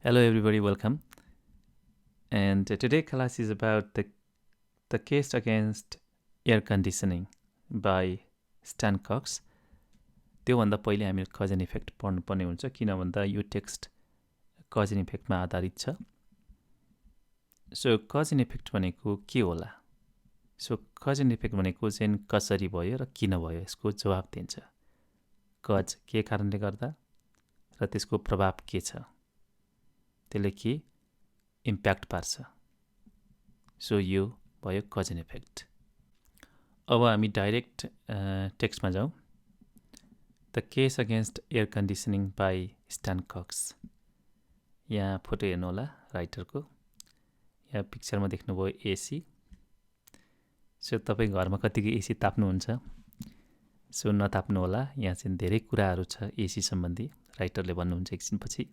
Hello everybody, welcome. And today class is about the case against air conditioning by Stan Cox. त्योभन्दा पहिले हामी cousin effect पढ्नुपर्ने हुन्छ किन भन्दा यो टेक्स्ट कजन इफेक्टमा आधारित छ. सो कजन इफेक्ट भनेको के होला? सो कजन इफेक्ट भनेको चाहिँ कसरी भयो र किन भयो यसको जवाब दिन्छ. कज के कारणले गर्दा र त्यसको प्रभाव के छ, त्यसले के इम्प्याक्ट पार्छ. सो यो भयो कजन इफेक्ट. अब हामी डाइरेक्ट टेक्स्टमा जाउँ. The case against air conditioning by Stan Cox. यहाँ फोटो हेर्नु होला राइटरको. यहाँ पिक्चरमा देख्नुभयो एसी. सो तपाईँ घरमा कतिको एसी ताप्नुहुन्छ? सो नताप्नु होला, यहाँ चाहिँ धेरै कुराहरू छ एसी सम्बन्धी. राइटरले भन्नुहुन्छ एकछिनपछि.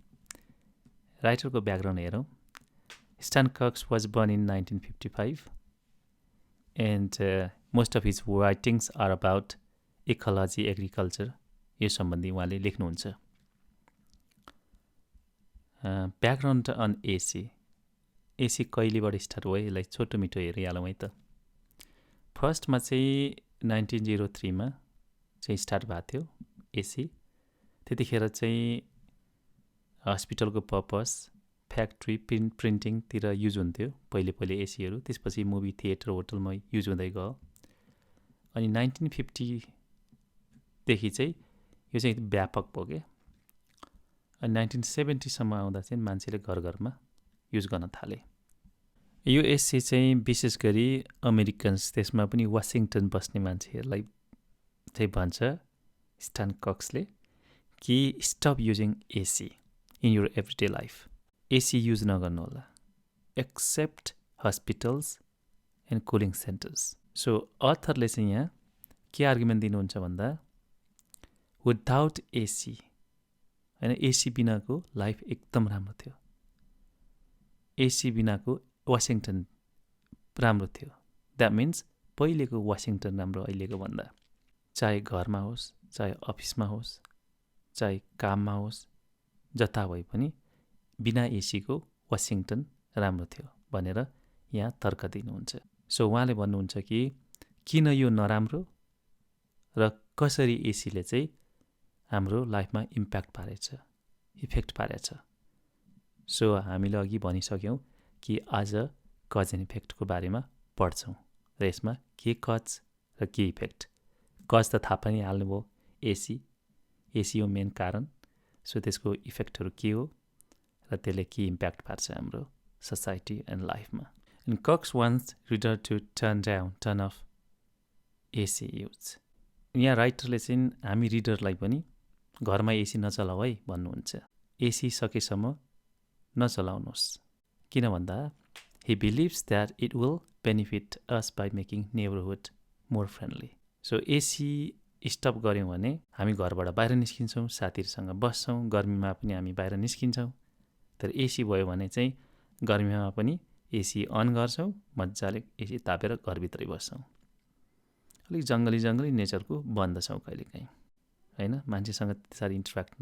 राइटरको ब्याकग्राउन्ड हेरौँ. Stan Cox was born in 1955 and most of his writings are about ecology, agriculture. यो सम्बन्धी उहाँले लेख्नुहुन्छ. Background on AC. एसी कहिलेबाट स्टार्ट भयो यसलाई छोटो मिठो हेरिहालौँ है त. फर्स्टमा चाहिँ 1903मा चाहिँ स्टार्ट भएको थियो एसी. त्यतिखेर चाहिँ हस्पिटलको पर्पस, फ्याक्ट्री, प्रिन्टिङतिर युज हुन्थ्यो पहिले एसीहरू. त्यसपछि मुभी थिएटर, होटलमा युज हुँदै गयो. अनि 1950देखि चाहिँ यो चाहिँ व्यापक भयो क्या. अनि 1970सम्म आउँदा चाहिँ मान्छेले घर घरमा युज गर्न थाले. यो एसी चाहिँ विशेष गरी अमेरिकन्स, त्यसमा पनि वासिङटन बस्ने मान्छेहरूलाई चाहिँ भन्छ स्ट्यान कक्सले कि stop using AC in your everyday life. AC use नगर्नु होला except hospitals and cooling centres. So अथरले चाहिँ यहाँ के आर्गुमेन्ट दिनुहुन्छ भन्दा विदाउट एसी, होइन, एसी बिनाको लाइफ एकदम राम्रो थियो. एसी बिनाको वासिङटन राम्रो थियो. द्याट मिन्स पहिलेको वासिङटन राम्रो अहिलेको भन्दा. चाहे घरमा होस्, चाहे अफिसमा होस्, चाहे काममा होस्, जता भए पनि बिना एसीको वासिङटन राम्रो थियो भनेर यहाँ तर्क दिनुहुन्छ. सो उहाँले भन्नुहुन्छ कि किन यो नराम्रो र कसरी एसीले चाहिँ हाम्रो लाइफमा इम्प्याक्ट पारेछ, इफेक्ट पारेछ. सो हामीले अघि भनिसक्यौँ कि आज कज एन्ड इफेक्टको बारेमा पढ्छौँ र यसमा के कज र के इफेक्ट. कज त थाहा पनि हाल्नुभयो, एसी हो मेन कारण. सो त्यसको इफेक्टहरू के हो र त्यसले के इम्प्याक्ट पार्छ हाम्रो सोसाइटी एन्ड लाइफमा. And Cox wants reader to turn off AC use. यहाँ राइटरले चाहिँ हामी रिडरलाई पनि घरमा एसी नचलाऊ है भन्नुहुन्छ. एसी सकेसम्म नचलाउनुहोस्. किन भन्दा he believes that it will benefit us by making neighborhood more friendly. So AC stop गऱ्यौँ भने हामी घरबाट बाहिर निस्किन्छौँ, साथीहरूसँग बस्छौँ, गर्मीमा पनि हामी बाहिर निस्किन्छौँ. तर एसी भयो भने चाहिँ गर्मीमा पनि एसी अन गर्छौँ, मजाले एसी तापेर घरभित्रै बस्छौँ. अलिक जङ्गली नेचरको बन्दछौँ कहिलेकाहीँ, होइन, मान्छेसँग त्यसरी इन्टरेक्ट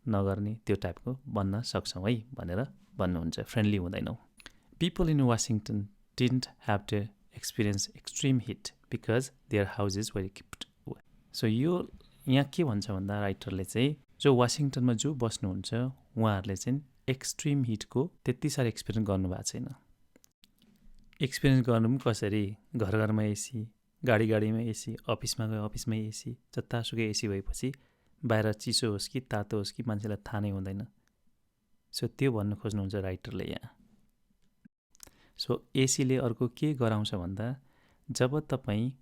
नगर्ने त्यो टाइपको बन्न सक्छौँ है भनेर भन्नुहुन्छ. फ्रेन्डली हुँदैनौँ. People in Washington didn't have to experience extreme heat because their houses were equipped. So यो यहाँ के भन्छ भन्दा राइटरले चाहिँ जो वासिङटनमा जो बस्नुहुन्छ उहाँहरूले चाहिँ एक्सट्रिम हिटको त्यति साह्रो एक्सपिरियन्स गर्नुभएको छैन. एक्सपिरियन्स गर्नु पनि कसरी? घर घरमा एसी, गाडीमा एसी, अफिसमा गयो अफिसमै एसी, जतासुकै एसी भएपछि बाहिर चिसो होस् कि तातो होस् कि मान्छेलाई थाहा नै हुँदैन. सो त्यो भन्नु खोज्नुहुन्छ राइटरले यहाँ. सो एसीले अर्को के गराउँछ भन्दा जब तपाईँ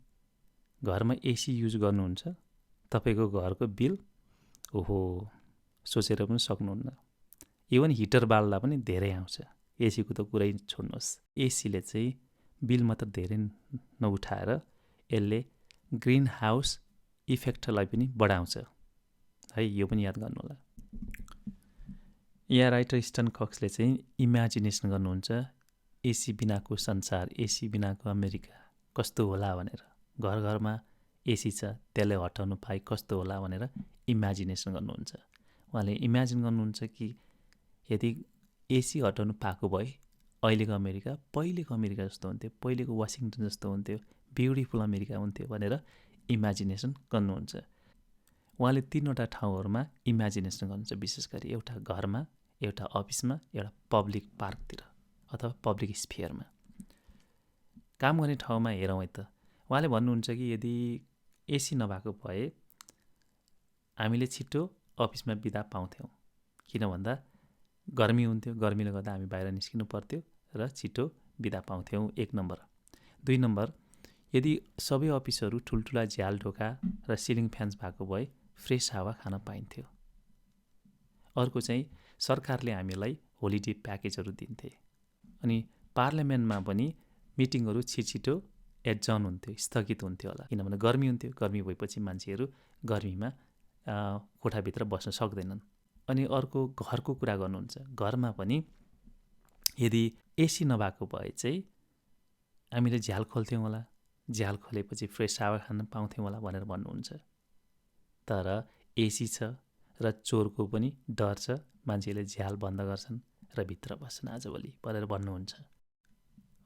घरमा एसी युज गर्नुहुन्छ तपाईँको घरको बिल सोचेर पनि सक्नुहुन्न. इभन हिटर बाल्दा पनि धेरै आउँछ. एसीको त कुरै छोड्नुहोस्. एसीले चाहिँ बिल मात्र धेरै नउठाएर यसले ग्रिन हाउस इफेक्टलाई पनि बढाउँछ है. यो पनि याद गर्नु होला. यहाँ राइटर स्ट्यान कक्सले चाहिँ इमेजिनेसन गर्नुहुन्छ एसी बिनाको संसार, एसी बिनाको अमेरिका कस्तो होला भनेर. घर घरमा एसी छ, त्यसले हटाउनु पाए कस्तो होला भनेर इमेजिनेसन गर्नुहुन्छ. उहाँले इमेजिन गर्नुहुन्छ कि यदि एसी हटाउनु पाएको भए अहिलेको अमेरिका पहिलेको अमेरिका जस्तो हुन्थ्यो, पहिलेको वासिङटन जस्तो हुन्थ्यो, ब्युटिफुल अमेरिका हुन्थ्यो भनेर इमेजिनेसन गर्नुहुन्छ। उहाँले 3वटा ठाउँहरूमा इमेजिनेसन गर्नुहुन्छ, विशेष गरी एउटा घरमा, एउटा अफिसमा, एउटा पब्लिक पार्कतिर अथवा पब्लिक स्फियरमा। काम गर्ने ठाउँमा हेरौँ है त, उहाँले भन्नुहुन्छ कि यदि एसी नभएको भए हामीले छिटो अफिसमा बिदा पाउँथ्यौँ, किन भन्दा गर्मी हुन्थ्यो, गर्मीले गर्दा हामी बाहिर निस्किनु पर्थ्यो र छिटो बिदा पाउँथ्यौँ, 1 नम्बर। 2 नम्बर, यदि सबै अफिसहरू ठुल्ठुला झ्याल ढोका र सिलिङ फ्यान्स भएको भए फ्रेस हावा खान पाइन्थ्यो। अर्को चाहिँ सरकारले हामीलाई होलिडे प्याकेजहरू दिन्थे अनि पार्लियामेन्टमा पनि मिटिङहरू छिटो एडजर्न हुन्थ्यो, स्थगित हुन्थ्यो होला, किनभने गर्मी हुन्थ्यो, गर्मी भएपछि मान्छेहरू गर्मीमा कोठाभित्र बस्न सक्दैनन्। अनि अर्को घरको कुरा गर्नुहुन्छ, घरमा पनि यदि एसी नभएको भए चाहिँ हामीले झ्याल खोल्थ्यौँ होला, झ्याल खोलेपछि फ्रेस हावा खान पाउँथ्यौँ होला भनेर भन्नुहुन्छ। तर एसी छ र चोरको पनि डर छ, मान्छेले झ्याल बन्द गर्छन् र भित्र बस्छन् आजभोलि भनेर भन्नुहुन्छ।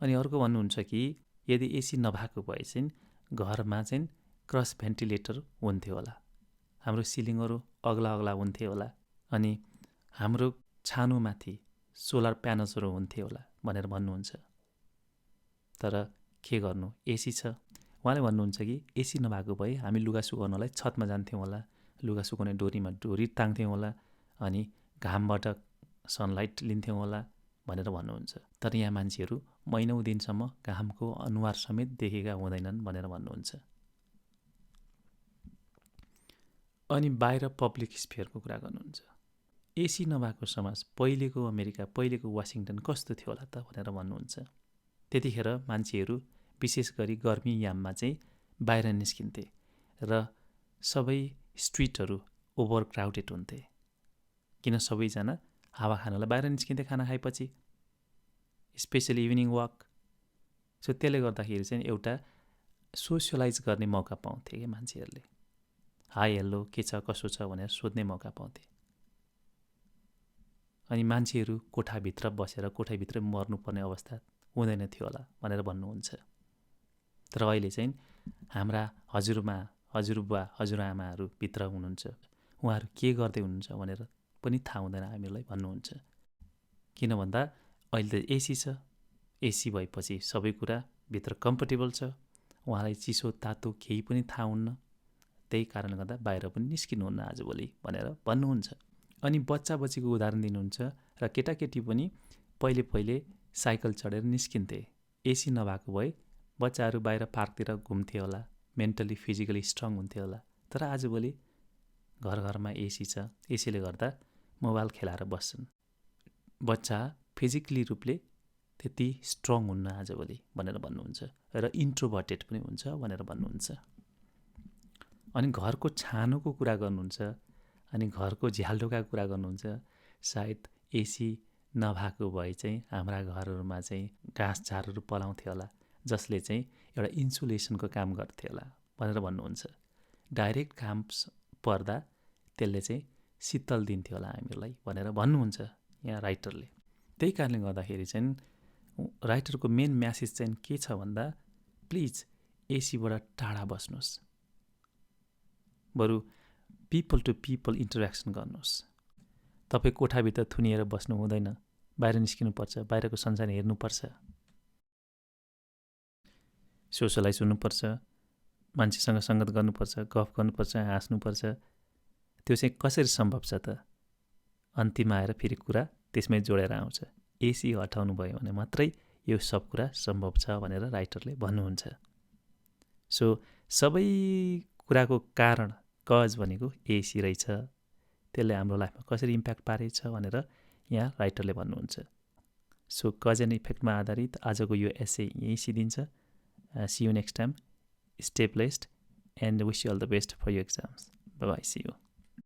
अनि अर्को भन्नुहुन्छ कि यदि एसी नभएको भए चाहिँ घरमा चाहिँ क्रस भेन्टिलेटर हुन्थ्यो होला, हाम्रो सिलिङहरू अग्ला हुन्थ्यो होला, अनि हाम्रो छानोमाथि सोलर प्यानल्सहरू हुन्थ्यो होला भनेर भन्नुहुन्छ। तर के गर्नु, एसी छ। उहाँले भन्नुहुन्छ कि एसी नभएको भए हामी लुगा सुकाउनलाई छतमा जान्थ्यौँ होला, लुगा सुकाउने डोरीमा डोरी टाङ्थ्यौँ होला, अनि घामबाट सनलाइट लिन्थ्यौँ होला भनेर भन्नुहुन्छ। तर यहाँ मान्छेहरू महिनौँ दिनसम्म घामको अनुहार समेत देखेका हुँदैनन् भनेर भन्नुहुन्छ। अनि बाहिर पब्लिक स्फियरको कुरा गर्नुहुन्छ। एसी नभएको समाज, पहिलेको अमेरिका, पहिलेको वासिङटन कस्तो थियो होला त भनेर भन्नुहुन्छ। त्यतिखेर मान्छेहरू विशेष गरी गर्मी याममा चाहिँ बाहिर निस्किन्थे र सबै स्ट्रिटहरू ओभर क्राउडेड हुन्थे, किन सबैजना हावा खानलाई बाहिर निस्किन्थे खाना खाएपछि, स्पेसली इभिनिङ वाक। सो त्यसले गर्दाखेरि चाहिँ एउटा सोसियलाइज गर्ने मौका पाउँथे कि मान्छेहरूले, हाई हेलो के छ कसो छ भनेर सोध्ने मौका पाउँथे। अनि मान्छेहरू कोठाभित्र बसेर कोठाभित्रै मर्नुपर्ने अवस्था हुँदैन थियो होला भनेर भन्नुहुन्छ। तर अहिले चाहिँ हाम्रा हजुरबुवा हजुरआमाहरू भित्र हुनुहुन्छ, उहाँहरू के गर्दै हुनुहुन्छ भनेर पनि थाहा हुँदैन हामीलाई भन्नुहुन्छ। किन भन्दा अहिले त एसी छ, एसी भएपछि सबै कुरा भित्र कम्फर्टेबल छ, उहाँलाई चिसो तातो केही पनि थाहा हुन्न, त्यही कारणले गर्दा बाहिर पनि निस्किनुहुन्न आजभोलि भनेर भन्नुहुन्छ। अनि बच्चा बच्चीको उदाहरण दिनुहुन्छ र केटाकेटी पनि पहिले साइकल चढेर निस्किन्थे, एसी नभएको भए बच्चाहरू बाहिर पार्कतिर घुम्थे होला, मेन्टली फिजिकली स्ट्रङ हुन्थ्यो होला। तर आजभोलि घरमा एसी छ, एसीले गर्दा मोबाइल खेलाएर बस्छन्, बच्चा फिजिकली रूपले त्यति स्ट्रङ हुन्न आजभोलि भनेर भन्नुहुन्छ र इन्ट्रोभर्टेड पनि हुन्छ भनेर भन्नुहुन्छ। अनि घरको छानोको कुरा गर्नुहुन्छ, अनि घरको झ्यालढोकाको कुरा गर्नुहुन्छ। सायद एसी नभएको भए चाहिँ हाम्रा घरहरूमा चाहिँ घाँस झारहरू पलाउँथ्यो होला, जसले चाहिँ एउटा इन्सुलेसनको काम गर्थ्यो होला भनेर भन्नुहुन्छ। डाइरेक्ट घाम पर्दा त्यसले चाहिँ शीतल दिन्थ्यो होला हामीलाई भनेर भन्नुहुन्छ यहाँ राइटरले। त्यही कारणले गर्दाखेरि चाहिँ राइटरको मेन म्यासेज चाहिँ के छ भन्दा प्लिज एसीबाट टाढा बस्नुहोस्, बरु पिपल टु पिपल इन्टरेक्सन गर्नुहोस्। तपाईँ कोठाभित्र थुनिएर बस्नु हुँदैन, बाहिर निस्किनुपर्छ, बाहिरको संसार हेर्नुपर्छ, सोसलाइज हुनुपर्छ, मान्छेसँग सङ्गत गर्नुपर्छ, गफ गर्नुपर्छ, हाँस्नुपर्छ। त्यो चाहिँ कसरी सम्भव छ त? अन्तिममा आएर फेरि कुरा त्यसमै जोडेर आउँछ, एसी हटाउनु भयो भने मात्रै यो सब कुरा सम्भव छ भनेर राइटरले भन्नुहुन्छ। सो सबै कुराको कारण कज भनेको एसी रहेछ, त्यसले हाम्रो लाइफमा कसरी इम्प्याक्ट पारेछ भनेर यहाँ राइटरले भन्नुहुन्छ। सो कज एन्ड इफेक्टमा आधारित आजको यो एसे यहीँ सिद्धिन्छ। See you next time. Stay blessed and wish you all the best for your exams. Bye-bye. See you.